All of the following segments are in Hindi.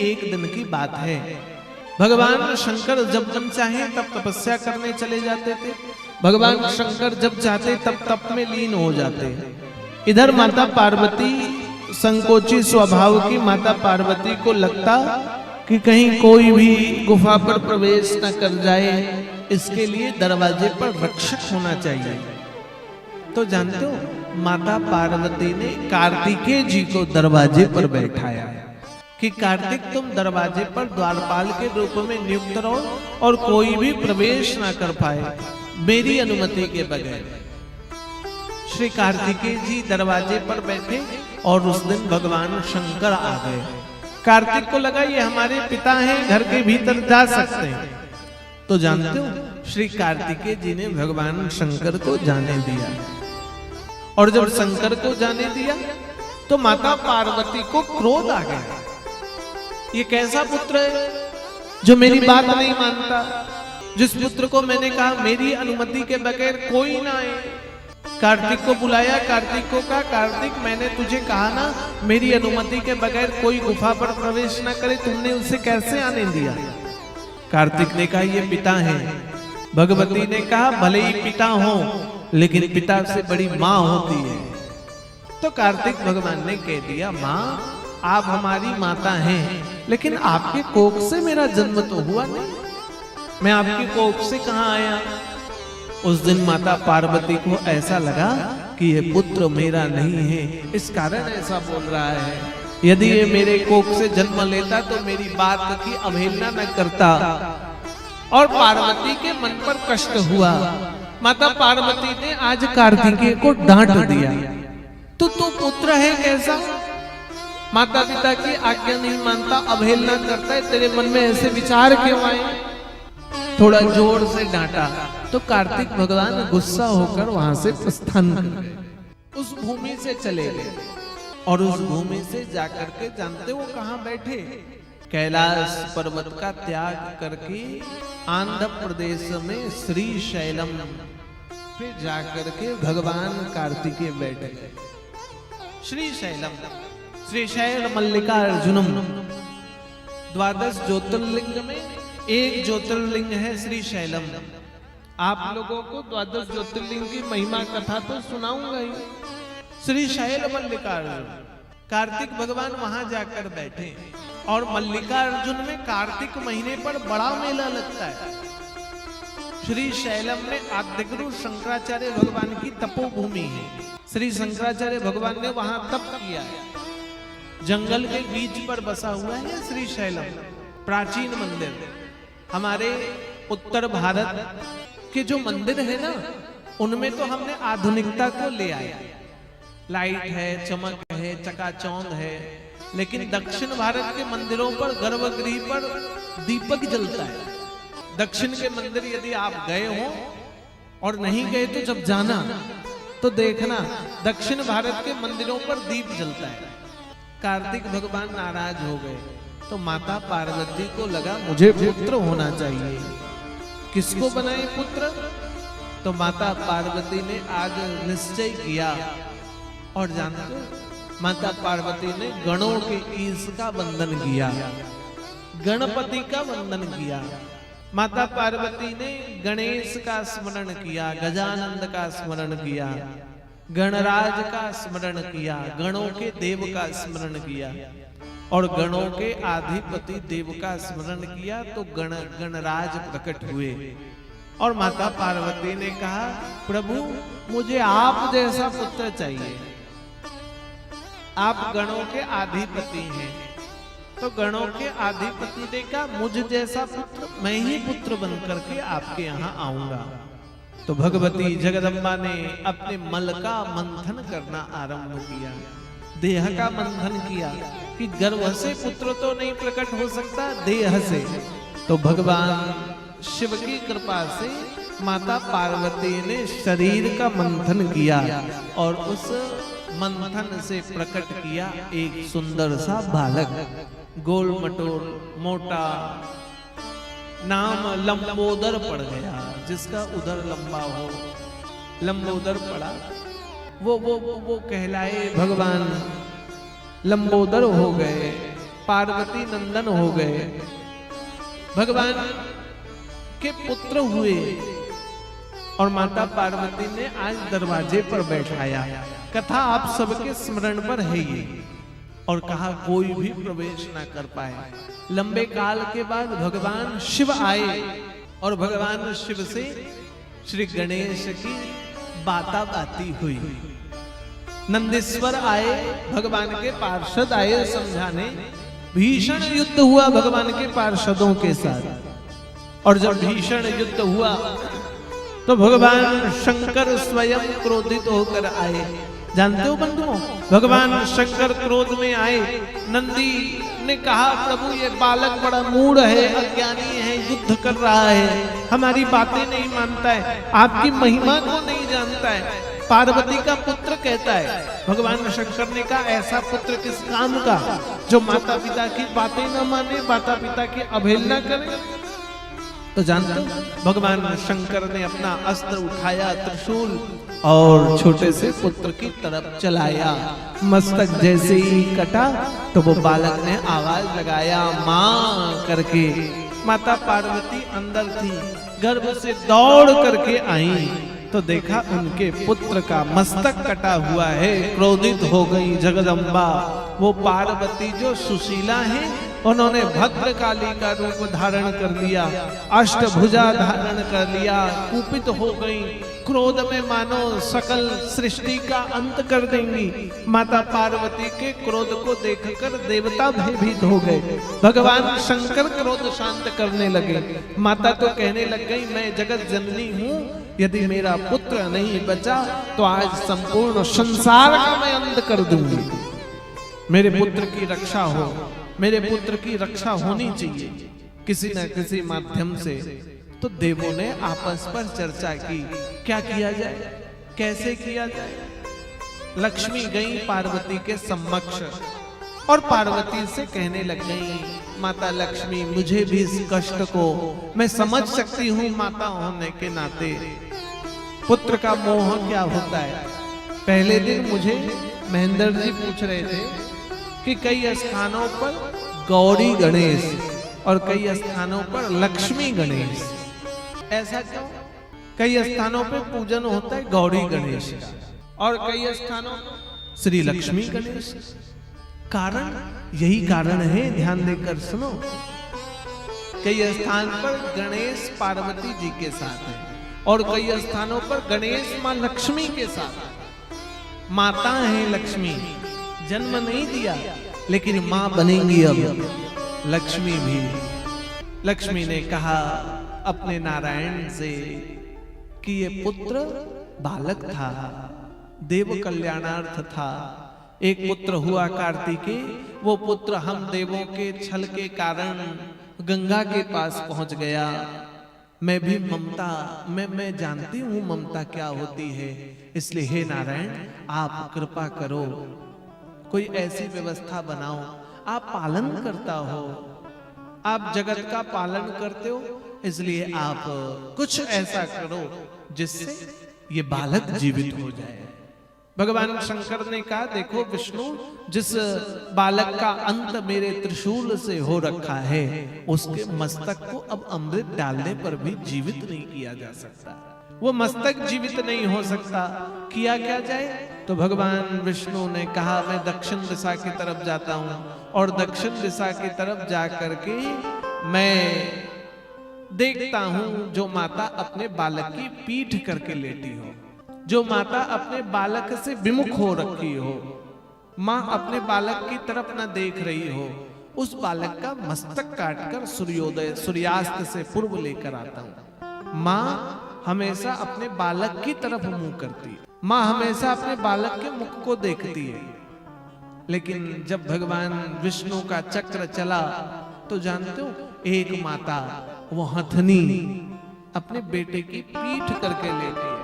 एक दिन की बात है। भगवान शंकर जब जब चाहे तब तपस्या करने चले जाते थे। भगवान शंकर जब चाहते तब तप में लीन हो जाते। इधर माता पार्वती संकोची स्वभाव की माता पार्वती को लगता कि कहीं कोई भी गुफा पर प्रवेश न कर जाए, इसके लिए दरवाजे पर रक्षक होना चाहिए। तो जानते हो माता पार्वती ने कार्तिकेय जी को दरवाजे पर बैठाया कि कार्तिक तुम दरवाजे पर द्वारपाल के रूप में नियुक्त रहो और कोई भी प्रवेश ना कर पाए मेरी अनुमति के बगैर। श्री कार्तिकेय जी दरवाजे पर बैठे और उस दिन भगवान शंकर आ गए। कार्तिक को लगा ये हमारे पिता हैं, घर के भीतर जा सकते हैं। तो जानते हो श्री कार्तिकेय जी ने भगवान शंकर को जाने दिया। और जब शंकर को जाने दिया तो माता पार्वती को क्रोध आ गया। ये कैसा पुत्र है जो मेरी बात नहीं मानता, जिस पुत्र को मैंने कहा मेरी अनुमति के बगैर कोई ना आए। कार्तिक को बुलाया, कार्तिक को कहा कार्तिक मैंने तुझे कहा ना मेरी अनुमति के बगैर कोई गुफा पर प्रवेश ना करे, तुमने उसे कैसे आने दिया। कार्तिक ने कहा ये पिता है। भगवती ने कहा भले ही पिता हो लेकिन पिता से बड़ी माँ होती है। तो कार्तिक भगवान ने कह दिया माँ आप हमारी माता हैं, लेकिन आपके कोख से मेरा जन्म तो हुआ नहीं, मैं आपके कोख से कहां आया। उस दिन माता पार्वती को ऐसा लगा कि ये पुत्र मेरा नहीं है, इस कारण ऐसा बोल रहा है। यदि ये मेरे कोख से जन्म लेता तो मेरी बात की अवहेलना न करता। और पार्वती के मन पर कष्ट हुआ। माता पार्वती ने आज कार्तिकेय को डांट दिया, तू पुत्र है कैसा, माता पिता की आज्ञा नहीं मानता, अवहेलना करता है, तेरे मन में ऐसे विचार क्यों आए। थोड़ा जोर से डांटा तो कार्तिक भगवान गुस्सा होकर वहां से प्रस्थान कर गए, उस भूमि से चले गए। और उस भूमि से जाकर के जानते वो कहां बैठे, कैलाश पर्वत का त्याग करके आंध्र प्रदेश में श्री शैलम पे जाकर के भगवान कार्तिकेय बैठ गए। श्री शैलम श्री शैल मल्लिकार्जुनम, द्वादश ज्योतिर्लिंग में एक ज्योतिर्लिंग है श्री शैलम। आप लोगों को द्वादश ज्योतिर्लिंग की महिमा कथा तो सुनाऊंगा ही। श्री शैल मल्लिकार्जुन, कार्तिक भगवान वहां जाकर बैठे। और मल्लिकार्जुन में कार्तिक महीने पर बड़ा मेला लगता है। श्री शैलम में आद्यगुरु शंकराचार्य भगवान की तपोभूमि है। श्री शंकराचार्य भगवान ने वहां तप किया है। जंगल के बीच पर बसा हुआ है श्री शैलम, प्राचीन मंदिर। हमारे उत्तर भारत के जो मंदिर है ना, उनमें तो हमने आधुनिकता को ले आया, लाइट है, चमक है, चकाचौंध है। लेकिन दक्षिण भारत के मंदिरों पर गर्भगृह पर दीपक जलता है। दक्षिण के मंदिर यदि आप गए हो और नहीं गए तो जब जाना तो देखना दक्षिण भारत के मंदिरों पर दीप जलता है। कार्तिक भगवान नाराज हो गए तो माता पार्वती को लगा मुझे पुत्र होना चाहिए। किसको बनाए पुत्र, तो माता पार्वती ने आज निश्चय किया। और जानते हो माता पार्वती ने गणों के ईश का वंदन किया, गणपति का वंदन किया। माता पार्वती ने गणेश का स्मरण किया, गजानंद का स्मरण किया, गणराज का स्मरण किया, गणों के देव का स्मरण किया और गणों के अधिपति देव का स्मरण किया। तो गणराज प्रकट हुए और माता पार्वती ने कहा प्रभु मुझे आप जैसा पुत्र चाहिए, आप गणों के अधिपति हैं। तो गणों के अधिपति ने कहा मुझ जैसा पुत्र, मैं ही पुत्र बनकर के आपके यहाँ आऊंगा। तो भगवती जगदम्बा ने अपने मल का मंथन करना आरंभ किया, देह का मंथन किया कि गर्भ से पुत्र तो नहीं प्रकट हो सकता, देह से। तो भगवान शिव की कृपा से माता पार्वती ने शरीर का मंथन किया और उस मंथन से प्रकट किया एक सुंदर सा बालक, गोल मटोल मोटा, नाम लंबोदर पड़ गया। जिसका उदर लंबा हो, लंबोदर पड़ा, वो कहलाए भगवान लंबोदर हो गए। पार्वती नंदन हो गए, भगवान के पुत्र हुए और माता पार्वती ने आज दरवाजे पर बैठाया। कथा आप सबके स्मरण पर है ये, और कहा कोई भी प्रवेश ना कर पाए। लंबे काल के बाद भगवान शिव आए और भगवान शिव से श्री गणेश की बाती हुई। नंदीश्वर आए, भगवान के पार्षद आए समझाने। भीषण युद्ध हुआ भगवान के पार्षदों के साथ, और जब भीषण युद्ध हुआ तो भगवान शंकर स्वयं क्रोधित होकर आए। जानते हो बंधुओं, भगवान शंकर क्रोध में आए। नंदी ने कहा प्रभु ये बालक बड़ा मूढ़ है, अज्ञानी है, युद्ध कर रहा है, हमारी बातें नहीं मानता है, आपकी महिमा को नहीं जानता है, पार्वती का पुत्र कहता है। भगवान शंकर ने कहा ऐसा पुत्र किस काम का जो माता पिता की बातें न माने, माता पिता की अवहेलना करे। तो जानते हो भगवान शंकर ने अपना अस्त्र उठाया, त्रिशूल, और छोटे से पुत्र की तरफ चलाया। मस्तक जैसे ही कटा तो वो बालक ने आवाज लगाया मां करके। माता पार्वती अंदर थी, गर्भ से दौड़ करके आई तो देखा उनके पुत्र का मस्तक कटा हुआ है। क्रोधित हो गई जगदम्बा। वो पार्वती जो सुशीला है, उन्होंने भद्रकाली का रूप धारण कर लिया, अष्टभुजा धारण कर लिया, कुपित हो गई, क्रोध में मानो सकल सृष्टि का अंत कर देंगी। माता पार्वती के क्रोध को देखकर देवता भयभीत हो गए। भगवान शंकर क्रोध शांत करने लगे। माता तो कहने लग गई मैं जगत जननी हूँ, यदि मेरा पुत्र नहीं बचा तो आज संपूर्ण संसार का मैं अंत कर दूंगी। मेरे पुत्र की रक्षा हो, मेरे पुत्र की रक्षा होनी चाहिए किसी न किसी माध्यम से। तो देवों ने आपस पर चर्चा की क्या किया जाए, कैसे किया जाए। लक्ष्मी गई पार्वती के सम्मुख और पार्वती से कहने लग गई माता लक्ष्मी मुझे भी इस कष्ट को मैं समझ सकती हूँ, माता होने के नाते पुत्र का मोह क्या होता है। पहले दिन मुझे महेंद्र जी पूछ रहे थे कि कई स्थानों पर गौरी गणेश और कई स्थानों पर लक्ष्मी गणेश, ऐसा क्यों? कई स्थानों पर पूजन होता है गौरी गणेश का और कई स्थानों श्री लक्ष्मी गणेश। कारण यही कारण है, ध्यान देकर सुनो। कई स्थान पर गणेश पार्वती जी के साथ है और कई स्थानों पर गणेश मां लक्ष्मी के साथ। माता है लक्ष्मी, जन्म नहीं दिया लेकिन मां बनेंगी अब लक्ष्मी भी। लक्ष्मी ने कहा अपने नारायण से कि ये पुत्र बालक था, देव कल्याणार्थ था। एक पुत्र हुआ कार्तिकेय, वो पुत्र हम देवों के छल के कारण गंगा के पास पहुंच गया। मैं भी ममता, मैं जानती हूँ ममता क्या होती है, इसलिए हे नारायण आप कृपा करो, कोई ऐसी व्यवस्था बनाओ। आप पालन करता हो, आप जगत का पालन करते हो, इसलिए आप कुछ ऐसा करो जिससे ये बालक जीवित हो जाए। भगवान शंकर ने कहा देखो विष्णु, जिस बालक का अंत मेरे त्रिशूल से हो रखा है उसके मस्तक को अब अमृत डालने पर भी जीवित नहीं किया जा सकता। वो मस्तक जीवित नहीं हो सकता, किया क्या जाए? तो भगवान विष्णु ने कहा मैं दक्षिण दिशा की तरफ जाता हूं और दक्षिण दिशा की तरफ जा करके मैं देखता हूं जो माता अपने बालक की पीठ करके लेटी हो, जो माता अपने बालक से विमुख हो रखी हो, मां अपने बालक की तरफ न देख रही हो, उस बालक का मस्तक काटकर सूर्योदय सूर्यास्त से पूर्व लेकर आता हूं। मां हमेशा अपने बालक की तरफ मुंह करती है, मां हमेशा अपने बालक के मुख को देखती है। लेकिन जब भगवान विष्णु का चक्र चला तो जानते हो एक माता वो हथनी अपने बेटे की पीठ करके लेटी है,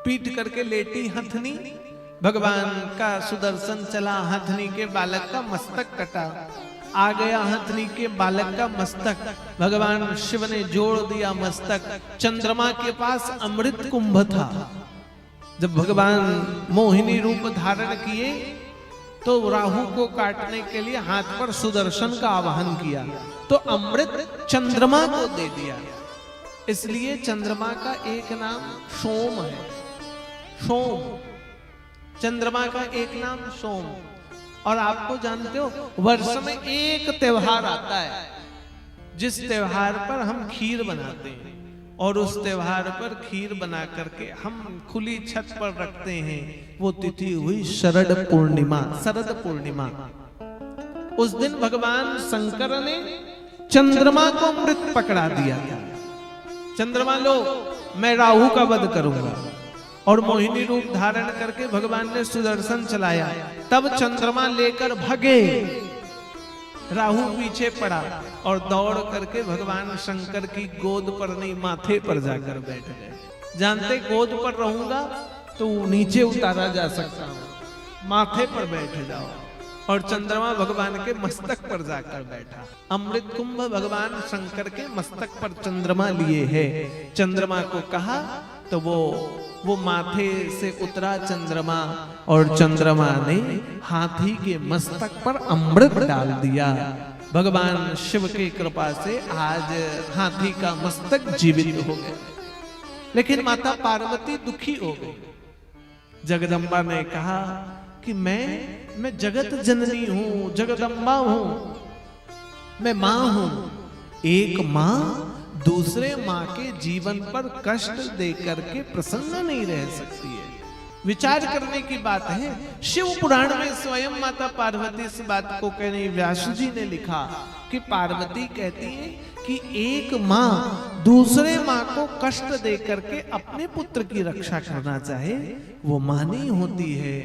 पीठ करके लेटी हथनी। भगवान का सुदर्शन चला, हथनी के बालक का मस्तक कटा, आ गया हथनी के बालक का मस्तक। भगवान शिव ने जोड़ दिया मस्तक। चंद्रमा के पास अमृत कुंभ था। जब भगवान मोहिनी रूप धारण किए तो राहु को काटने के लिए हाथ पर सुदर्शन का आवाहन किया, तो अमृत चंद्रमा को दे दिया। इसलिए चंद्रमा का एक नाम सोम है। सोम, चंद्रमा का एक नाम सोम। और आपको जानते हो, वर्ष में एक त्योहार आता है जिस त्योहार पर हम खीर बनाते हैं, और उस त्योहार पर खीर बना करके हम खुली छत पर रखते हैं। वो तिथि हुई शरद पूर्णिमा। शरद पूर्णिमा, उस दिन भगवान शंकर ने चंद्रमा को अमृत पकड़ा दिया था। चंद्रमा लो, मैं राहु का वध करूंगा, और मोहिनी रूप धारण करके भगवान ने सुदर्शन चलाया। तब चंद्रमा लेकर भगे, राहु पीछे पड़ा और दौड़ करके भगवान शंकर की गोद पर नहीं, माथे पर जाकर बैठ गए। जानते गोद पर रहूंगा तो नीचे उतारा जा सकता हूं, माथे पर बैठ जाओ। और चंद्रमा भगवान के मस्तक पर जाकर बैठा। अमृत कुंभ भगवान शंकर के मस्तक पर चंद्रमा लिए है। चंद्रमा को कहा तो वो माथे से उतरा चंद्रमा, और चंद्रमा ने हाथी के मस्तक पर अमृत डाल दिया। भगवान शिव की कृपा से आज हाथी का मस्तक जीवित हो गया। लेकिन माता पार्वती दुखी हो गई। जगदम्बा ने कहा कि मैं जगत जननी हूं, जगदम्बा हूं, मैं मां हूं। एक मां दूसरे मां के जीवन पर कष्ट देकर के प्रसन्न नहीं रह सकती है। विचार करने की बात है। शिव पुराण में स्वयं माता पार्वती इस बात को कह रही। व्यास जी ने लिखा कि पार्वती कहती है कि एक मां दूसरे मां को कष्ट देकर के अपने पुत्र की रक्षा करना चाहे, वो मां नहीं होती है।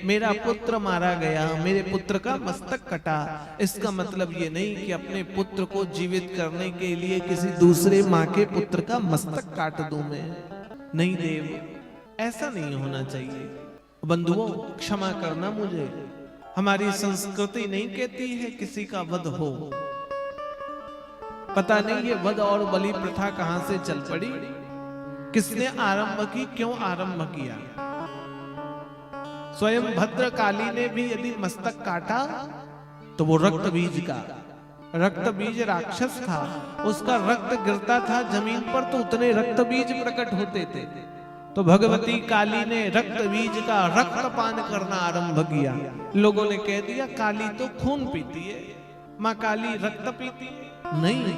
मेरा पुत्र मारा गया, मेरे पुत्र का मस्तक कटा, इसका मतलब ये नहीं कि अपने पुत्र को जीवित करने के लिए किसी दूसरे माँ के पुत्र का मस्तक काट दूं मैं। नहीं देव, ऐसा नहीं होना चाहिए। बंधुओं, क्षमा करना मुझे, हमारी संस्कृति नहीं कहती है किसी का वध हो। पता नहीं ये वध और बलि प्रथा कहां से चल पड़ी, किसने आरंभ की, क्यों आरंभ किया। स्वयं भद्रकाली ने भी यदि मस्तक काटा तो वो रक्त बीज का, रक्त बीज राक्षस था, उसका रक्त गिरता था जमीन पर तो उतने रक्त बीज प्रकट होते थे। तो भगवती काली ने रक्त बीज का रक्तपान करना आरंभ किया। लोगों ने कह दिया काली तो खून पीती है, माँ काली रक्त पीती है। नहीं,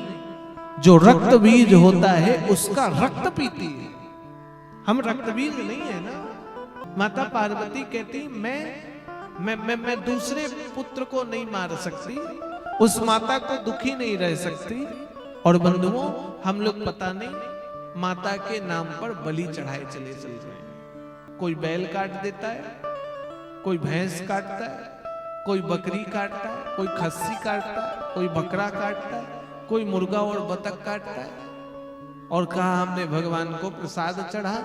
जो रक्त बीज होता है उसका रक्त पीती है, हम रक्त बीज नहीं है ना। माता पार्वती कहती मैं दूसरे पुत्र को नहीं मार सकती, उस माता को दुखी नहीं रह सकती। और बंधुओं, हम लोग पता नहीं माता के नाम पर बलि चढ़ाए चले चल रहे हैं। कोई बैल काट देता है, कोई भैंस काटता है, कोई बकरी काटता है, कोई खस्सी काटता है, कोई बकरा काटता है, कोई मुर्गा और बतख काटता है। और कहा हमने भगवान को प्रसाद चढ़ा।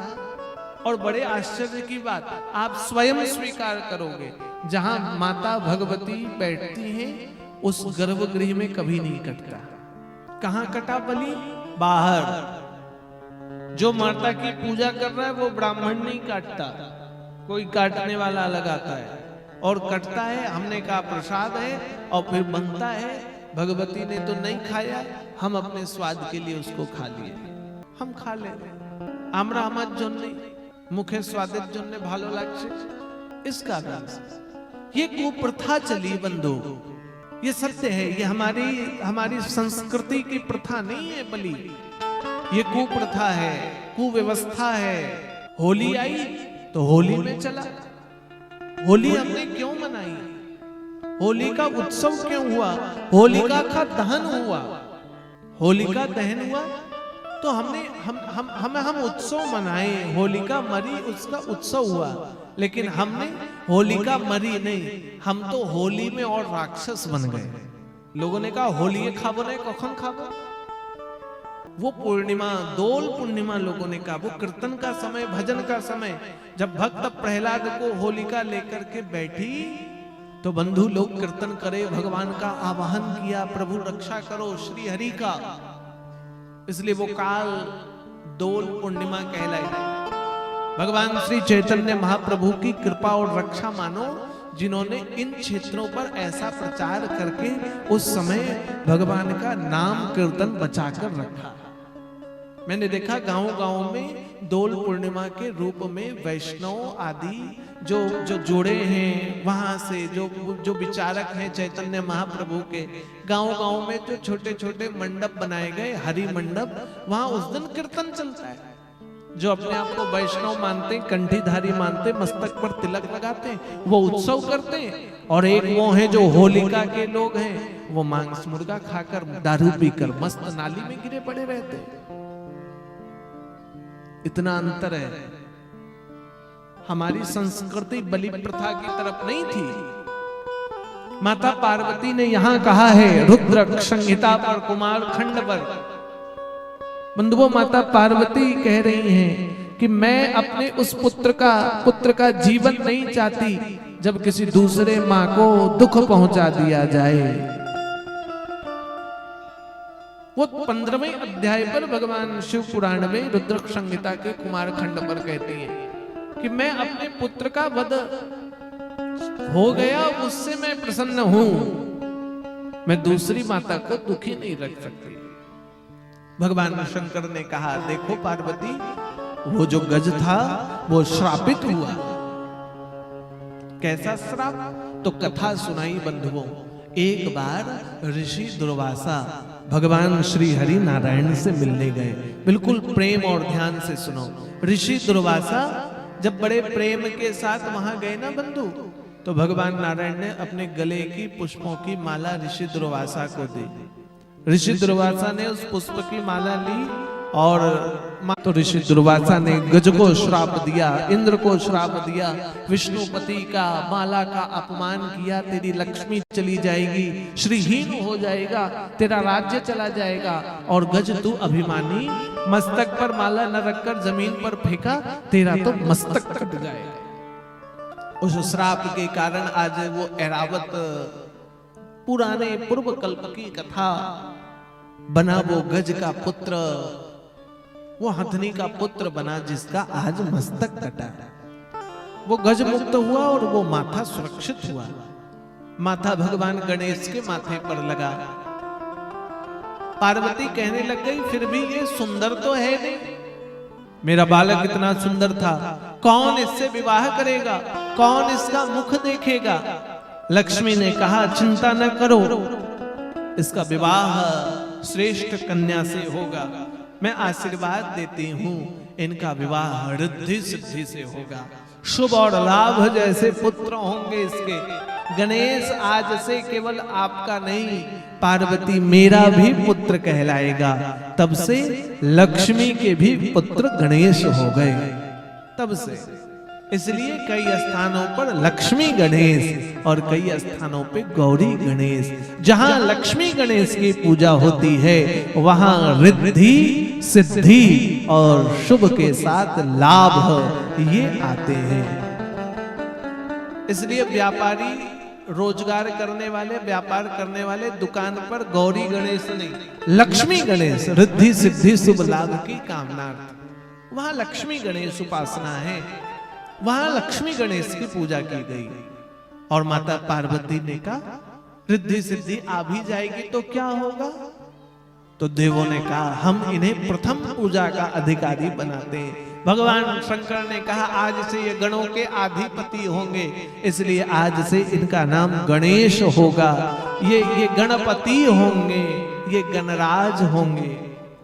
और बड़े आश्चर्य की बात, आप स्वयं स्वीकार करोगे, जहां माता भगवती बैठती हैं उस गर्भगृह में कभी नहीं कटता। कहां कटा बलि? बाहर। जो माता की पूजा कर रहा है वो ब्राह्मण नहीं काटता, कोई काटने वाला लगाता है और कटता है। हमने कहा प्रसाद है और फिर बनता है। भगवती ने तो नहीं खाया, हम अपने स्वाद के लिए उसको खा लिए। हम खा ले আমরা আমার জন্য মুখে স্বাদের জন্য ভালো লাগছে, इस कारण से ये कुप्रथा चली। बंधु, ये सत्य है, ये हमारी संस्कृति की प्रथा नहीं है बलि, ये कुप्रथा है, कुव्यवस्था है। होली आई तो होली में चला। होली हमने क्यों मनाई? होली का उत्सव क्यों हुआ? होलिका का दहन हुआ। होलिका दहन हुआ तो हम उत्सव मनाए। होलिका मरी, उसका उत्सव हुआ। लेकिन हमने होलिका मरी नहीं, हम तो होली में और राक्षस बन गए। लोगों ने कहा होली खाबो नहीं, कखन खाबो? वो पूर्णिमा, दोल पूर्णिमा लोगों ने कहा, वो कीर्तन का समय, भजन का समय, जब भक्त प्रहलाद को होलिका लेकर के बैठी तो बंधु लोग कीर्तन करे, भगवान का आवाहन किया, प्रभु रक्षा करो श्री हरि का। इसलिए वो काल दोल पूर्णिमा कहलाई। भगवान श्री चैतन्य महाप्रभु की कृपा और रक्षा मानो जिन्होंने इन क्षेत्रों पर ऐसा प्रचार करके उस समय भगवान का नाम कीर्तन बचाकर रखा। मैंने देखा गांव-गांव में दोल पूर्णिमा के रूप में वैष्णव आदि जो जुड़े हैं, वहां से जो विचारक हैं चैतन्य महाप्रभु के, गांव-गांव में जो छोटे-छोटे मंडप बनाए गए, हरि मंडप, वहां उस दिन कीर्तन चलता है। जो अपने आप को वैष्णव मानते, कंठीधारी मानते, मस्तक पर तिलक लगाते, वो उत्सव करते हैं। और एक वो हैं जो होलिका के लोग हैं, वो मांस मुर्गा खाकर दारू पीकर मस्त नाली में गिरे पड़े रहते हैं। इतना अंतर है। हमारी संस्कृति बलि प्रथा की तरफ नहीं थी। माता पार्वती ने यहां कहा है रुद्र संहिता पर, कुमार खंड पर, बंधुओं, माता पार्वती कह रही हैं कि मैं अपने उस पुत्र का जीवन नहीं चाहती जब किसी दूसरे मां को दुख पहुंचा दिया जाए। वो 15वें अध्याय पर भगवान शिव पुराण में रुद्र संहिता के कुमार खंड पर कहती हैं कि मैं अपने पुत्र का वध हो गया, उससे मैं प्रसन्न हूं, मैं दूसरी माता को दुखी नहीं रख सकती। भगवान शंकर ने कहा देखो पार्वती, वो जो गज था वो श्रापित हुआ। कैसा श्राप? तो कथा सुनाई बंधुओं। एक बार ऋषि दुर्वासा भगवान श्री हरि नारायण से मिलने गए। बिल्कुल प्रेम और ध्यान से सुनो। ऋषि दुर्वासा जब बड़े प्रेम के साथ वहां गए ना बंधु, तो भगवान नारायण ने अपने गले की पुष्पों की माला ऋषि दुर्वासा को दी। ऋषि दुर्वासा ने उस पुष्प की माला ली और तो ऋषि दुर्वासा ने गज को श्राप दिया, इंद्र को श्राप दिया, विष्णुपति का माला का अपमान किया, तेरी लक्ष्मी चली जाएगी, श्रीहीन हो जाएगा, तेरा राज्य चला जाएगा। और गज तू अभिमानी, मस्तक पर माला न रखकर जमीन पर फेंका, तेरा तो मस्तक कट जाएगा। उस श्राप के कारण आज वो ऐरावत पुराने पूर्व कल्प की कथा बना, वो गज का पुत्र, वो हथनी का पुत्र बना जिसका आज मस्तक कटा। वो गज मुक्त हुआ और वो माथा सुरक्षित हुआ। माथा भगवान गणेश के माथे पर लगा। पार्वती कहने लग गई फिर भी ये सुंदर तो है नहीं, मेरा बालक इतना सुंदर था, कौन इससे विवाह करेगा, कौन इसका मुख देखेगा। लक्ष्मी ने कहा चिंता न करो, इसका विवाह श्रेष्ठ कन्या से होगा। मैं आशीर्वाद देती हूँ, इनका विवाह रिद्धि सिद्धि से होगा, शुभ और लाभ जैसे पुत्र होंगे इसके। गणेश आज से केवल आपका नहीं, पार्वती मेरा भी पुत्र कहलाएगा। तब से लक्ष्मी के भी पुत्र गणेश हो गए। तब से इसलिए कई स्थानों पर लक्ष्मी गणेश और कई स्थानों पे गौरी गणेश। जहां लक्ष्मी गणेश की पूजा होती है वहां रिद्धि सिद्धि और शुभ के साथ लाभ ये आते हैं। इसलिए व्यापारी, रोजगार करने वाले, व्यापार करने वाले दुकान पर गौरी गणेश नहीं, लक्ष्मी गणेश, रिद्धि सिद्धि शुभ लाभ की कामना, वहां लक्ष्मी गणेश उपासना है, वहां लक्ष्मी गणेश की पूजा की गई। और माता पार्वती ने कहा रिद्धि सिद्धि आ भी जाएगी तो क्या होगा। तो देवों ने कहा हम इन्हें प्रथम पूजा का अधिकारी बनाते हैं। भगवान शंकर ने कहा आज से ये गणों के अधिपति होंगे, इसलिए आज से इनका नाम गणेश होगा। ये गणपति होंगे, ये गणराज होंगे,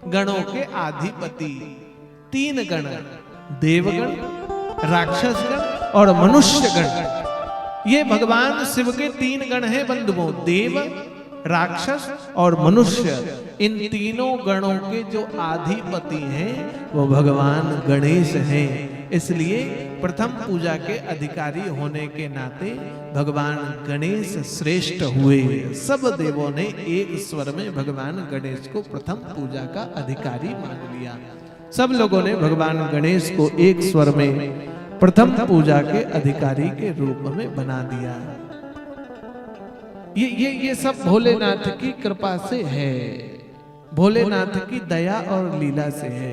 गणों के अधिपति। 3 गण, देवगण, राक्षसगण और मनुष्यगण, ये भगवान शिव के 3 गण हैं बंधुओं। देव, राक्षस और मनुष्य, इन तीनों गणों के जो अधिपति हैं वो भगवान गणेश हैं। इसलिए प्रथम पूजा के अधिकारी होने के नाते भगवान गणेश श्रेष्ठ हुए। सब देवों ने एक स्वर में भगवान गणेश को प्रथम पूजा का अधिकारी मान लिया। सब लोगों ने भगवान गणेश को एक स्वर में प्रथम पूजा के अधिकारी के रूप में बना दिया। ये सब भोलेनाथ की कृपा से है, भोलेनाथ की दया और लीला से है।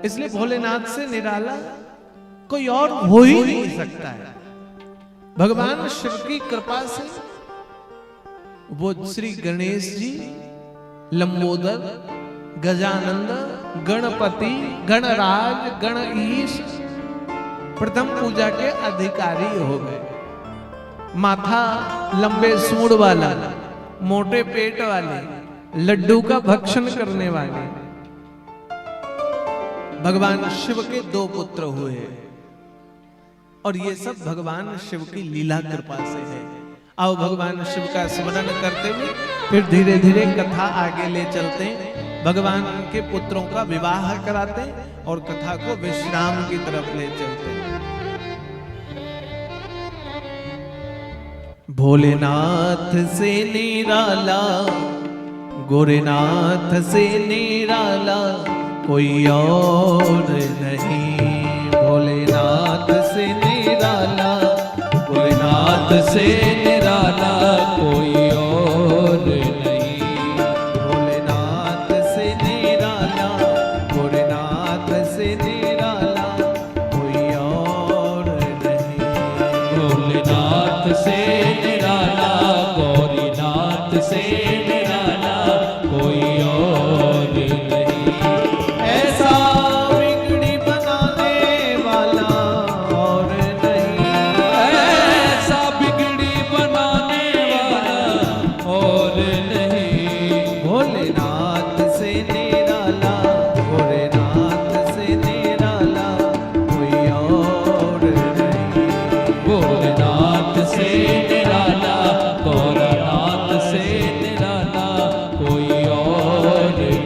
इसलिए भोलेनाथ से निराला कोई और हो ही नहीं सकता है। भगवान शिव की कृपा से वो श्री गणेश जी, लंबोदर, गजानंद, गणपति, गणराज, गणईश प्रथम पूजा के अधिकारी हो गए। माथा लंबे सूंड वाला, मोटे पेट वाले, लड्डू का भक्षण करने वाले भगवान शिव के 2 पुत्र हुए। और ये सब भगवान शिव की लीला कृपा से है। आओ भगवान शिव का स्मरण करते हुए फिर धीरे धीरे कथा आगे ले चलते हैं। भगवान के पुत्रों का विवाह कराते हैं और कथा को विश्राम की तरफ ले चलते हैं। भोलेनाथ से निराला, गोरेनाथ से निराला कोई और नहीं। भोलेनाथ से निराला, गोरेनाथ से निराला कोई और नहीं। भोलेनाथ से निराला, गोरेनाथ से निराला कोई और नहीं। भोलेनाथ से निराला, गोरेनाथ से निराला कोई और नहीं। ऐसा बिगड़ी बनाने वाला और नहीं। ऐसा बिगड़ी बनाने वाला और नहीं। भोलेनाथ से निराला, भोलेनाथ से निराला कोई और नहीं। भोलेनाथ से निराला, भोलेनाथ से निराला कोई और नहीं।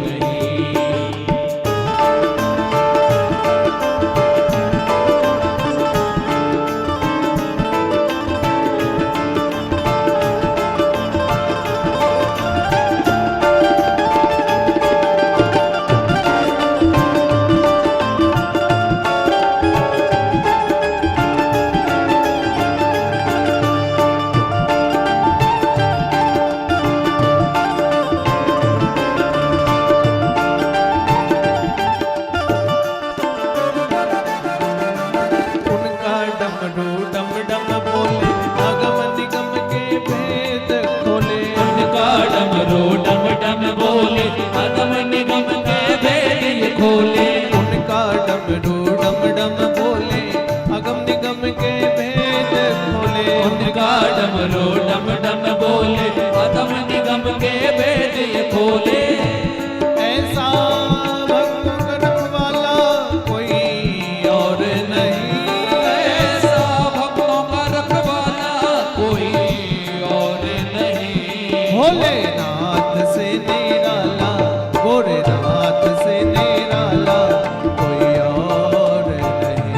उनका डमरू डम डम बोले, अगम निगम के भेद खोले। उनका डमरू डम डम बोले, अगम निगम के भेद खोले। उनका डमरू डम डम बोले, अगम निगम के भेद खोले। उनका डमरू डम डम बोले, अगम निगम के भेद खोले। ऐसा भक्त करम वाला कोई और नहीं। ऐसा भक्तों का रखवाला कोई और नहीं। भोलेनाथ से निराला, गोरेनाथ से निराला कोई और नहीं।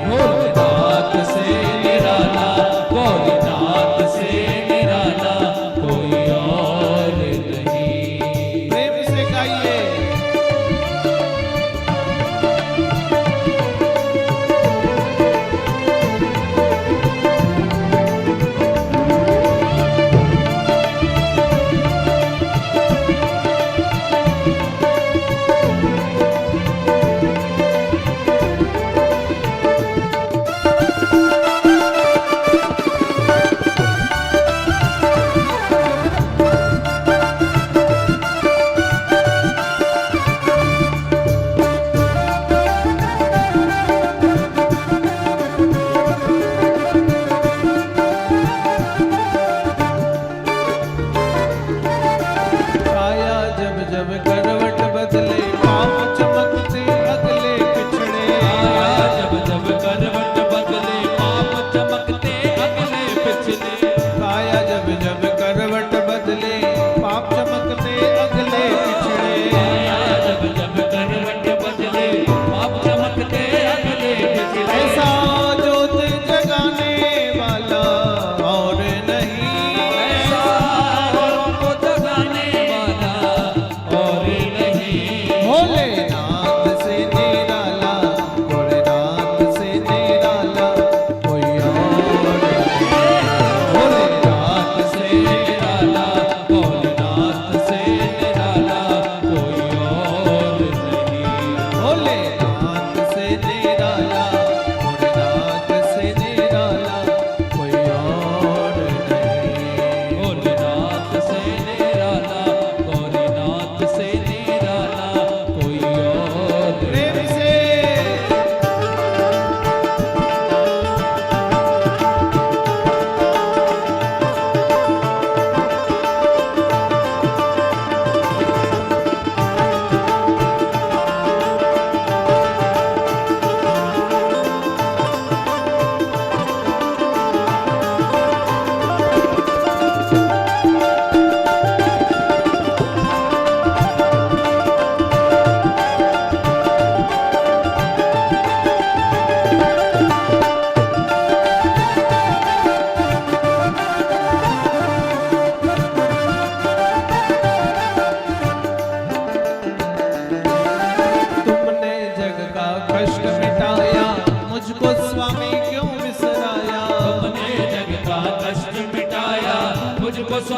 भोलेनाथ से निराला, गौरीनाथ से निराला कोई और नहीं। प्रेम से गाइए।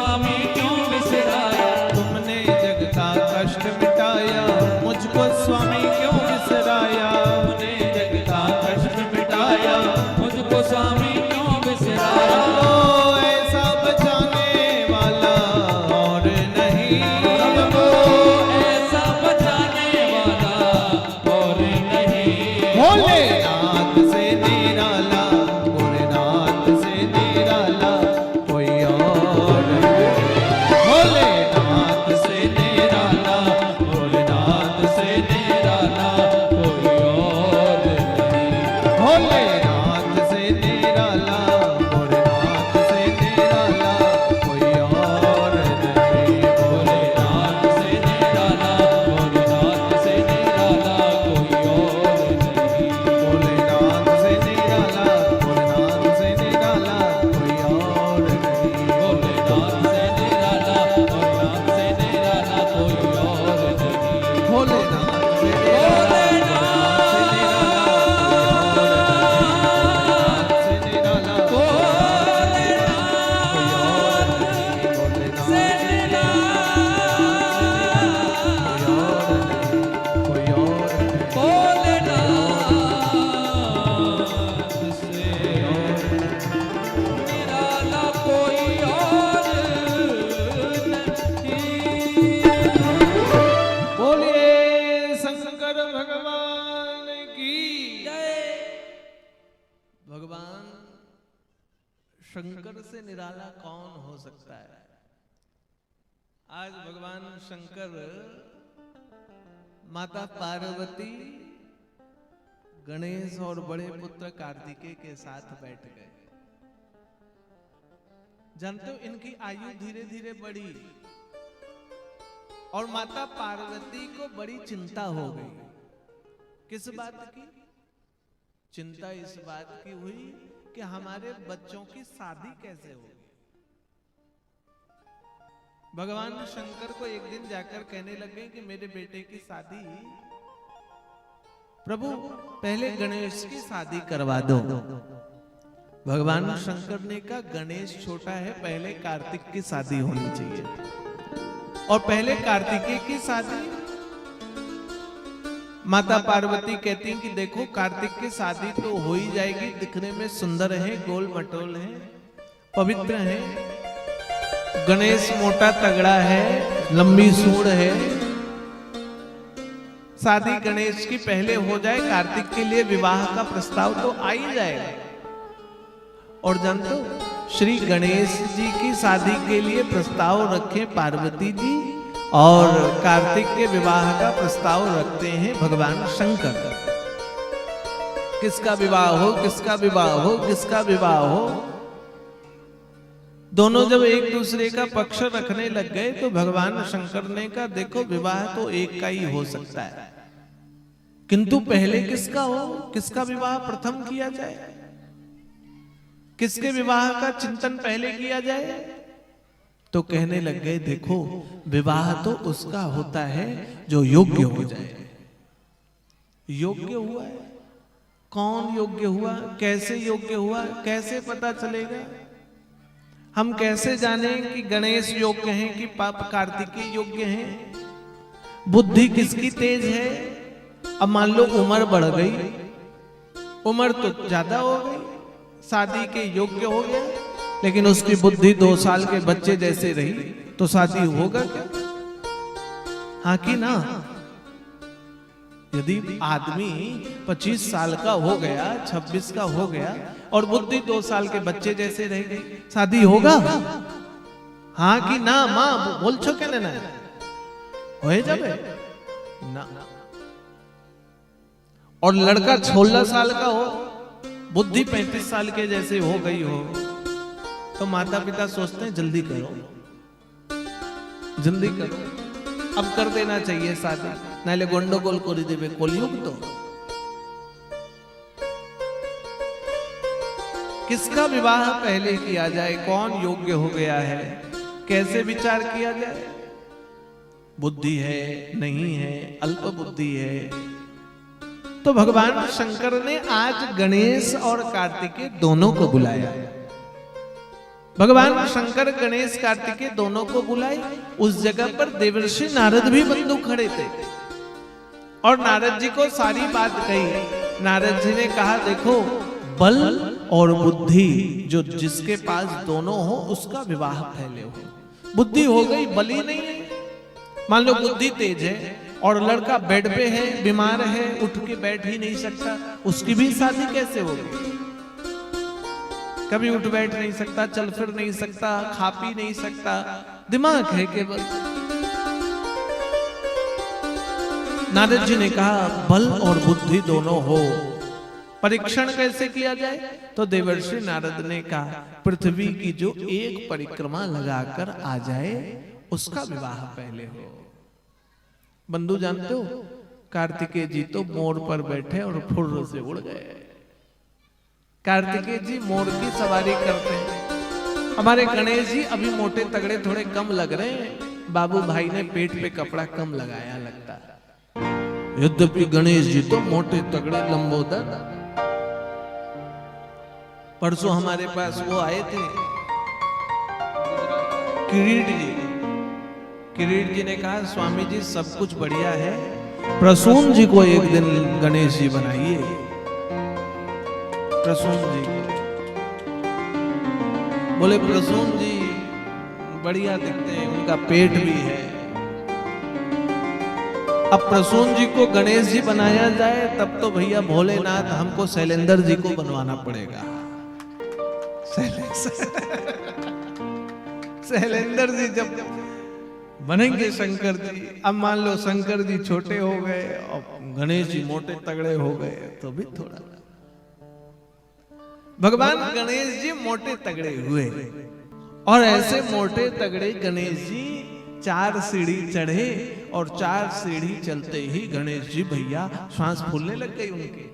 स्वामी क्यों बिसराया, तुमने जग का कष्ट मिटाया, मुझको स्वामी क्यों बिसराया। तुमने जग का कष्ट मिटाया, मुझको स्वामी क्यों बिसराया। ओ ऐसा बचाने वाला और नहीं, सबको ऐसा बचाने वाला और नहीं। भोलेनाथ से निराला, भोलेनाथ से निराला कोई और नहीं। भोलेनाथ से निराला, भोलेनाथ से निराला कोई और नहीं। भोलेनाथ से निराला, भोलेनाथ से निराला कोई और नहीं। भोलेनाथ से निराला, भोलेनाथ से निराला कोई और नहीं। भोलेनाथ से निराला, भोलेनाथ से निराला कोई और नहीं। भोलेनाथ से निराला, भोलेनाथ से निराला कोई और नहीं। भोलेनाथ से निराला, से निराला कोई और नहीं। कोई और नहीं। भोलेनाथ से निराला कोई और नहीं। बोलिए शंकर भगवान की भगवान शंकर से निराला कौन हो सकता है। आज भगवान शंकर माता पार्वती, गणेश और बड़े पुत्र कार्तिकेय के साथ बैठ गए। जानते हो इनकी आयु धीरे धीरे बढ़ी और माता पार्वती को बड़ी चिंता हो गई। किस बात की चिंता? इस बात की हुई कि हमारे बच्चों की शादी कैसे होगी। भगवान शंकर को एक दिन जाकर कहने लगे कि मेरे बेटे की शादी, प्रभु पहले गणेश की शादी करवा दो। भगवान शंकर ने कहा गणेश छोटा है, पहले कार्तिक की शादी होनी चाहिए। और पहले कार्तिकेय की शादी। माता पार्वती कहती हैं कि देखो कार्तिक की शादी तो हो ही जाएगी, दिखने में सुंदर है, गोल मटोल है, पवित्र है। गणेश मोटा तगड़ा है, लंबी सूंड है। शादी गणेश की पहले हो जाए, कार्तिक के लिए विवाह का प्रस्ताव तो आ ही जाएगा। और जानते हो श्री गणेश जी की शादी के लिए प्रस्ताव रखे पार्वती जी और कार्तिक के विवाह का प्रस्ताव रखते हैं भगवान शंकर। किसका विवाह हो, किसका विवाह हो, किसका विवाह हो। दोनों जब एक दूसरे का पक्ष रखने लग गए तो भगवान शंकर ने कहा देखो विवाह तो एक का ही हो सकता है, किंतु पहले किसका हो, किसका विवाह प्रथम किया जाए, किसके विवाह का चिंतन पहले किया जाए। तो कहने लग गए देखो विवाह तो उसका होता है जो योग्य हो जाए। योग्य हुआ है, कौन योग्य हुआ, कैसे योग्य हुआ, कैसे पता चलेगा। हम कैसे जाने कि गणेश योग्य हैं कि पाप कार्तिकेय योग्य हैं। बुद्धि किसकी तेज है। अब मान लो उम्र बढ़ गई, उम्र तो ज्यादा हो गई, शादी के योग्य हो गया, लेकिन उसकी बुद्धि 2 साल के बच्चे जैसे रही तो शादी होगा क्या? हाँ कि ना। यदि आदमी 25 साल का हो गया, 26 का हो गया और बुद्धि 2 साल के बच्चे जैसे रह गई, शादी होगा? हाँ कि ना। माँ बोल छो के ना हो जाए ना। और लड़का 16 साल का हो, बुद्धि 35 साल के जैसे हो गई हो, तो माता पिता सोचते हैं जल्दी करो, जल्दी करो, अब कर देना चाहिए शादी, नाले गंडगोल कर देवे कलयुग। तो किसका विवाह पहले किया जाए, कौन योग्य हो गया है, कैसे विचार किया जाए। बुद्धि है, नहीं है, अल्प बुद्धि है। तो भगवान शंकर ने आज गणेश और कार्तिकेय दोनों को बुलाया। भगवान शंकर गणेश कार्तिकेय दोनों को बुलाए। उस जगह पर देवर्षि नारद भी बंधु खड़े थे और नारद जी को सारी बात कही। नारद जी ने कहा देखो, बल और बुद्धि जो जिसके पास दोनों हो उसका विवाह पहले हो। बुद्धि हो गई, बली नहीं है। मान लो बुद्धि तेज है और लड़का बेड पे है, बीमार है, उठ के बैठ ही नहीं सकता, उसकी भी शादी कैसे होगी? कभी उठ बैठ नहीं सकता, चल फिर नहीं सकता, खा पी नहीं सकता, दिमाग है केवल। नारद जी ने कहा बल और बुद्धि दोनों हो, परीक्षण कैसे किया जाए? तो देवर्षि नारद ने कहा पृथ्वी की जो एक परिक्रमा लगाकर आ जाए उसका विवाह पहले हो। बंधु जानते हो, कार्तिकेय जी तो मोर पर बैठे और फुर्र से उड़ गए। कार्तिकेय जी मोर की सवारी करते हैं। हमारे गणेश जी अभी मोटे तगड़े थोड़े कम लग रहे हैं। बाबू भाई ने पेट पे कपड़ा कम लगाया लगता है। यद्यपि गणेश जी तो मोटे तगड़े लंबोदर। परसों हमारे पास वो आए थे किरीट जी। किरीट जी ने कहा स्वामी जी सब कुछ बढ़िया है, प्रसून जी को एक दिन गणेश जी बनाइए। प्रसून जी बोले प्रसून जी बढ़िया दिखते हैं, उनका पेट भी है। अब प्रसून जी को गणेश जी बनाया जाए तब तो भैया भोलेनाथ हमको शैलेंद्र जी को बनवाना पड़ेगा। शैलेंद्र जी जब बनेंगे शंकर जी, अब मान लो शंकर जी छोटे हो गए और गणेश जी मोटे तगड़े हो गए तो भी थोड़ा। भगवान गणेश जी मोटे तगड़े हुए और ऐसे मोटे तगड़े गणेश जी 4 सीढ़ी चढ़े और 4 सीढ़ी चलते ही गणेश जी भैया श्वास फूलने लग गई उनके।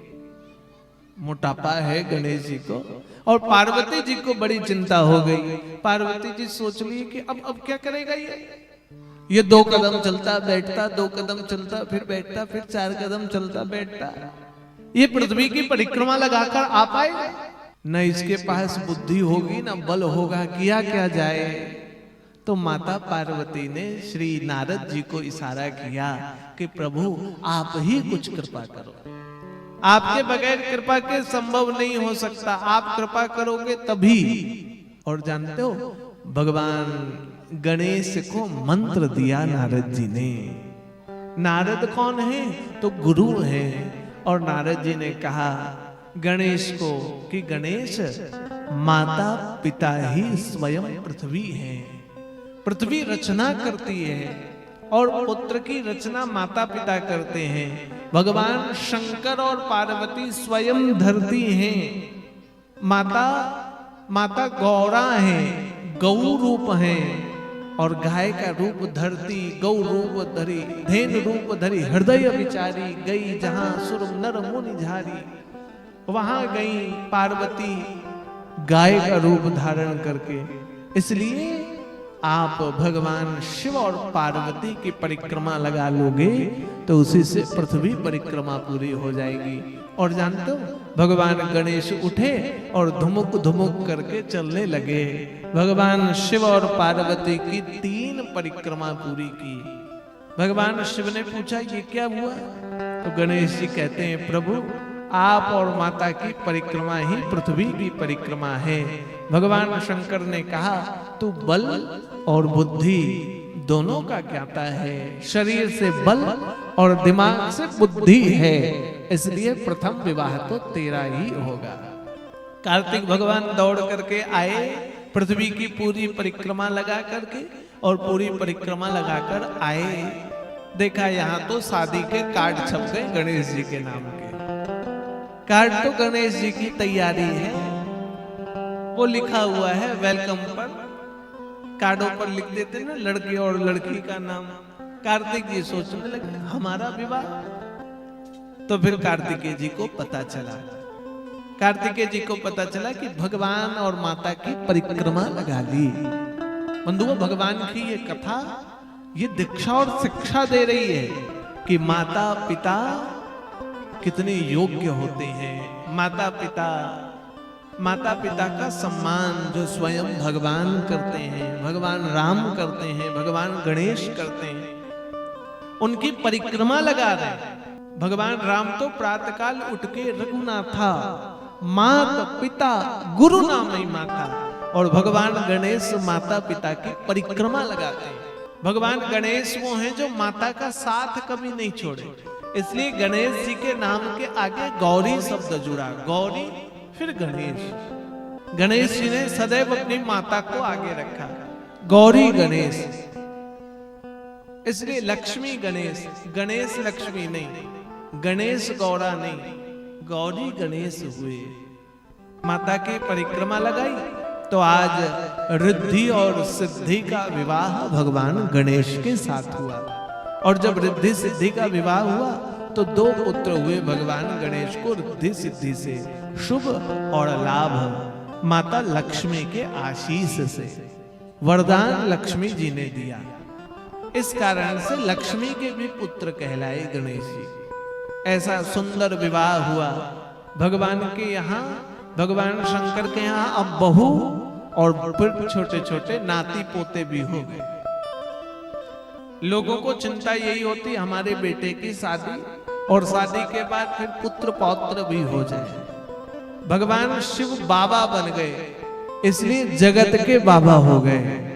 मोटापा है गणेश जी को। और पार्वती जी को बड़ी चिंता हो गई। पार्वती जी सोच ली कि अब क्या करेगा ये 2 कदम चलता बैठता, 2 कदम चलता फिर बैठता, फिर 4 कदम चलता बैठता, ये पृथ्वी की परिक्रमा लगाकर आ पाएगा? न इसके पास बुद्धि होगी न बल होगा, किया क्या जाए? तो माता पार्वती ने श्री नारद जी को इशारा किया कि प्रभु आप ही कुछ कृपा करो, आपके बगैर कृपा के संभव नहीं हो सकता, आप कृपा करोगे तभी। और जानते हो भगवान गणेश को मंत्र दिया नारद जी ने। नारद कौन है? तो गुरु है। और नारद जी ने कहा गणेश को कि गणेश माता पिता ही स्वयं पृथ्वी है, पृथ्वी रचना करती है और पुत्र की रचना माता पिता करते हैं। भगवान शंकर और पार्वती स्वयं धरती हैं। माता गौरा है, गौ रूप है और गाय का रूप धरती, गौ रूप धरी, धेन रूप धरी, हृदय विचारी, गई जहां सुर नर मुनि झारी, वहां गई पार्वती गाय का रूप धारण करके। इसलिए आप भगवान शिव और पार्वती की परिक्रमा लगा लोगे तो उसी से पृथ्वी परिक्रमा पूरी हो जाएगी। और जानते हो भगवान गणेश उठे और धुमुक धुमुक करके चलने लगे। भगवान शिव और पार्वती की 3 परिक्रमा पूरी की। भगवान शिव ने पूछा ये क्या हुआ? तो गणेश जी कहते हैं प्रभु आप और माता की परिक्रमा ही पृथ्वी की परिक्रमा है। भगवान शंकर ने कहा तू बल और बुद्धि दोनों का ज्ञाता है, शरीर से बल और दिमाग से बुद्धि है, इसलिए प्रथम विवाह तो तेरा ही होगा। कार्तिक भगवान दौड़ करके आए पृथ्वी की पूरी परिक्रमा लगा करके, और पूरी परिक्रमा लगाकर आए। देखा यहाँ तो शादी के कार्ड छप गए गणेश जी के नाम के। कार्ड तो गणेश जी की तैयारी है, वो लिखा हुआ है वेलकम पर। कार्डों पर लिख देते ना लड़के और लड़की का नाम। कार्तिक जी सोचने लगे हमारा विवाह। तो फिर कार्तिकेय जी को पता चला, कार्तिकेय जी को पता चला कि भगवान और माता की परिक्रमा लगा ली। बंधुओं भगवान की ये कथा ये दीक्षा और शिक्षा दे रही है कि माता पिता कितने योग्य होते हैं। माता पिता माता पिता का सम्मान जो स्वयं भगवान करते हैं, भगवान राम करते हैं, भगवान गणेश करते हैं, उनकी परिक्रमा लगा रहे हैं। भगवान राम तो प्रातःकाल उठ के रघुनाथा मात पिता गुरु नामई माता, और भगवान गणेश माता पिता की परिक्रमा लगाते हैं। भगवान गणेश वो हैं जो माता का साथ कभी नहीं छोड़े, इसलिए गणेश जी के नाम के आगे गौरी शब्द जुड़ा, गौरी फिर गणेश। गणेश जी ने सदैव अपनी माता को आगे रखा, गौरी गणेश, इसलिए लक्ष्मी गणेश, गणेश लक्ष्मी नहीं, गणेश गौरा नहीं, गौरी गणेश हुए। माता की परिक्रमा लगाई तो आज रिद्धि और सिद्धि का विवाह भगवान गणेश के साथ हुआ, और जब रिद्धि सिद्धि का विवाह हुआ तो 2 पुत्र हुए भगवान गणेश को रिद्धि सिद्धि से, शुभ और लाभ माता लक्ष्मी के आशीष से, वरदान लक्ष्मी जी ने दिया। इस कारण से लक्ष्मी के भी पुत्र कहलाए गणेश जी। ऐसा सुंदर विवाह हुआ भगवान के यहाँ, भगवान शंकर के यहाँ अब बहू और फिर छोटे छोटे नाती पोते भी हो गए। लोगों को चिंता यही होती हमारे बेटे की शादी, और शादी के बाद फिर पुत्र पौत्र भी हो जाए। भगवान शिव बाबा बन गए, इसलिए जगत के बाबा हो गए।